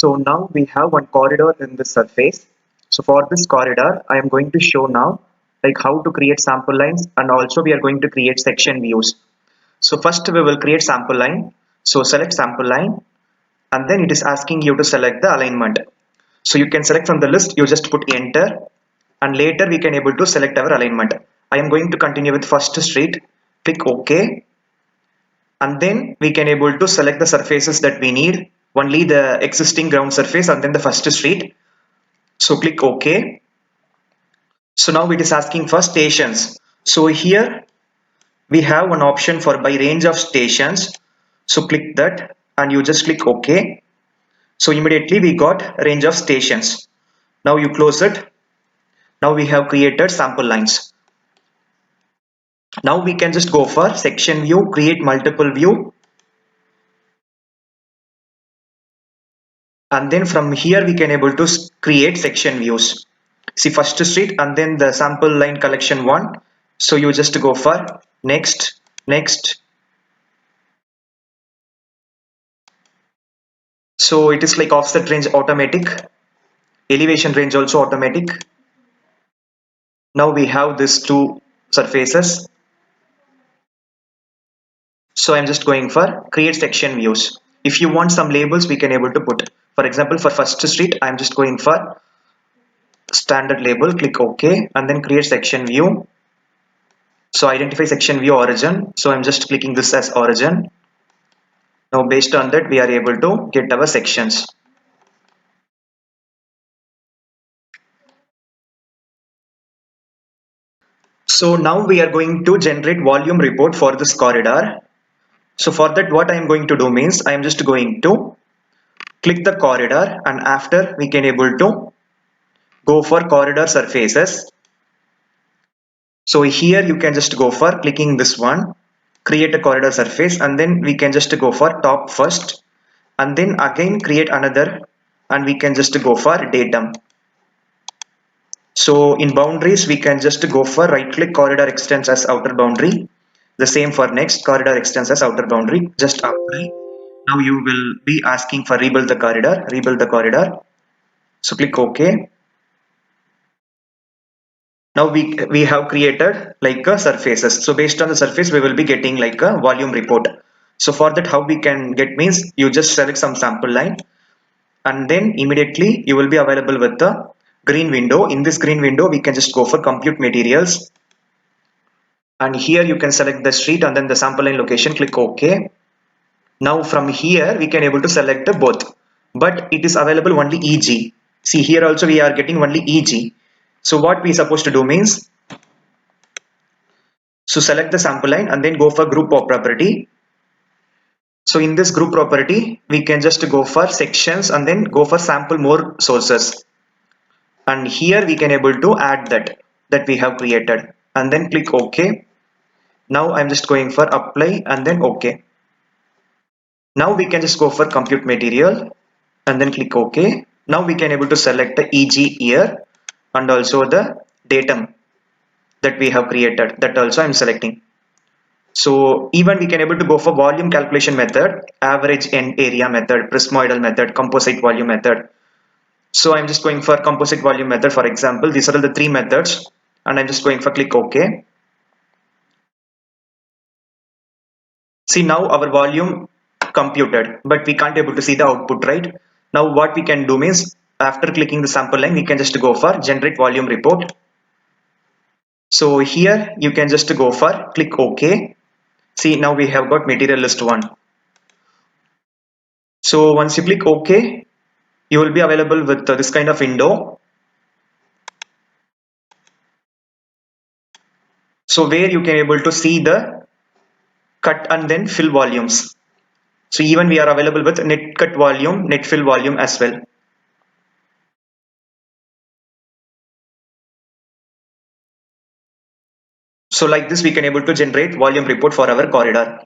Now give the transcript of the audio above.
So now we have one corridor in the surface. So for this corridor, I am going to show now like how to create sample lines, and also we are going to create section views. So first we will create sample line. So select sample line, and then it is asking you to select the alignment. So you can select from the list, you just put enter, and later we can able to select our alignment. I am going to continue with first street, click OK, and then we can able to select the surfaces that we need, only the existing ground surface and then the first street. So click OK. So now it is asking for stations. So here we have one option for by range of stations. So click that and you just click OK. So immediately we got range of stations. Now you close it. Now we have created sample lines. Now we can just go for section view, create multiple view, and then from here we can able to create section views. See first street and then the sample line collection one. So you just go for next, next. So it is like offset range automatic, elevation range also automatic. Now we have these two surfaces. So I'm just going for create section views. If you want some labels, we can able to put. For example, for first street, I'm just going for standard label, click OK, and then create section view. So identify section view origin. So I'm just clicking this as origin. Now based on that, we are able to get our sections. So now we are going to generate volume report for this corridor. So for that, what I am going to do means I am just going to click the corridor, and after we can able to go for corridor surfaces. So here you can just go for clicking this one, create a corridor surface, and then we can just go for top first, and then again create another, and we can just go for datum. So in boundaries, we can just go for right click corridor extends as outer boundary. The same for next corridor extends as outer boundary. Just apply. Now you will be asking for rebuild the corridor, rebuild the corridor. So click OK. Now we have created like a surfaces. So based on the surface, we will be getting like a volume report. So for that, how we can get means you just select some sample line, and then immediately you will be available with the green window. In this green window, we can just go for compute materials, and here you can select the street and then the sample line location, click OK. Now from here we can able to select both, but it is available only EG. See here also we are getting only EG. So what we supposed to do means, so select the sample line and then go for group property. So in this group property, we can just go for sections and then go for sample more sources. And here we can able to add that we have created and then click OK. Now I'm just going for apply and then OK. Now we can just go for compute material and then click OK. Now we can able to select the EG here and also the datum that we have created, that also I'm selecting. So even we can able to go for volume calculation method, average end area method, prismoidal method, composite volume method. So I'm just going for composite volume method. For example, these are the three methods, and I'm just going for click OK. See now our volume computed, but we can't able to see the output, right? Now what we can do means after clicking the sample line, we can just go for generate volume report. So here you can just go for click OK. See now we have got material list 1. So once you click OK, you will be available with this kind of window. So where you can able to see the cut and then fill volumes. So even we are available with net cut volume, net fill volume as well. So like this we can able to generate volume report for our corridor.